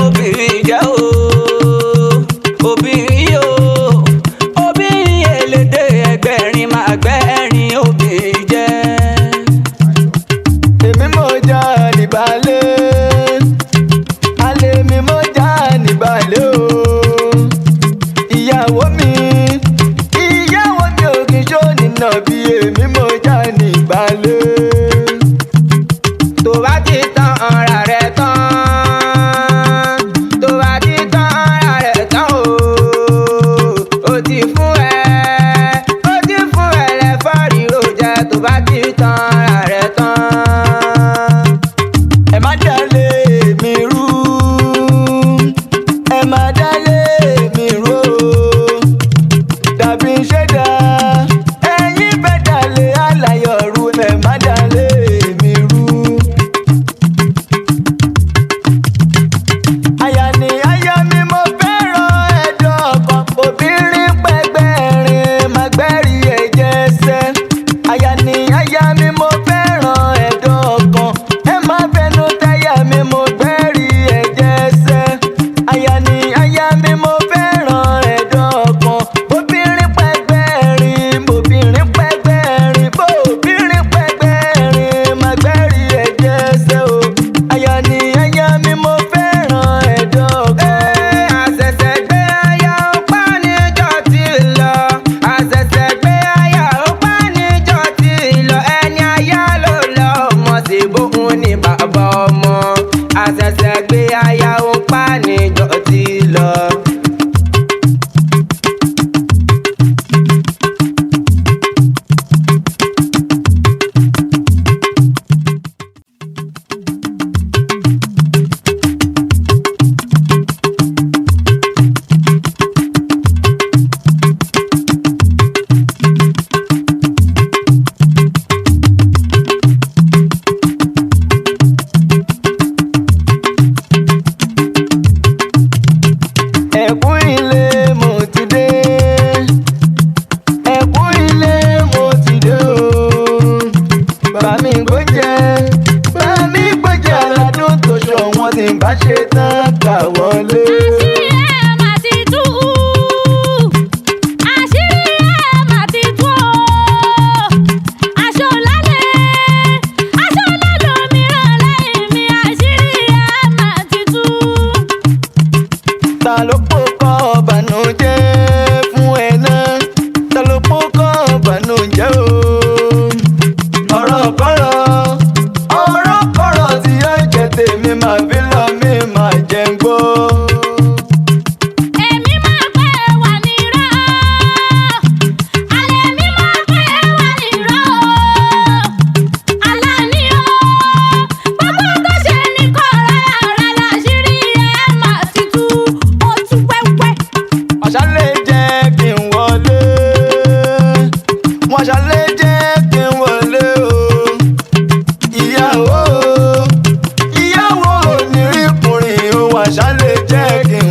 obìnrin jẹ́ o, obìnrin o, obìnrin elédè ẹgbẹ̀rin máa gbẹ̀rin obìnrin jẹ́. èmi mo jà níbàlẹ̀, alẹ́ mi mo jà níbàlẹ̀ o. ìyàwó mi ò kì í ṣó nínà bí èmi mo jà níbàlẹ̀. tó bá ti tán ara rẹ̀ tán, tó bá ti tán ara rẹ̀ tán o, ó ti fún ẹ lẹ́fọ́ ríro jẹ tó bá ti tán ara rẹ̀ tán. ẹ má dálé mi rú, ẹ má dálé mi rú o. dàbí ṣẹ́dá ẹ̀yin fẹ́ dálé aláyọ̀ rú, ẹ má dálé mi rú. aya ni aya mi mo fẹ́ràn ẹ̀dọ̀ ọkàn, obìnrin pẹ́gbẹ́rin má gbẹ́rì ẹ̀jẹ̀ sẹ́. aya ni aya mi mo fẹ́ràn ẹ̀dọ̀ ọkàn, ẹ má fẹnu táyà mi mo gbẹ́rì ẹ̀jẹ̀ sẹ́. aya ni aya mi mo fẹ́ràn ẹ̀dọ̀ ọkàn, obìnrin pẹ́gbẹ́rin bòbìnrin pẹ́gbẹ́rin má gbẹ́rì ẹ̀jẹ̀ sẹ́ o. aya ni aya mi mo fẹ́ràn ẹ̀dọ̀ ọkàn. àṣẹ̀ṣẹ̀ gbé aya ó pa níjọ́ tí lọ, àṣẹ̀ṣẹ̀ gbé aya ó pa níjọ́ tí lọ, ẹni aya ló lọ ọmọ sí bóun ní bàbá ọmọ. àṣẹ̀ṣẹ̀ gbé aya ó pa níjọ́ tí lọ. ẹ̀kún ilé mo ti dé, ẹ̀kún ilé mo ti dé o. bá mi gbójẹ aládùn tó ṣọ̀wọ́n tí n bá ṣe tán kà wọlé. ta ló pokọ bànújẹ́ fún ẹ náà, ta ló pokọ bànújẹ́ o. ọ̀rọ̀ kọ́rọ̀ tí yóò jẹ tèmi máa fi lọ mí máa jẹ ń gbó. Àṣálẹ́ jẹ́ kí n wọlé, wọ́n ṣálẹ́ jẹ́ kí n wọlé o. ìyàwó onírìnkùnrin o, àṣálẹ́ jẹ́ kí n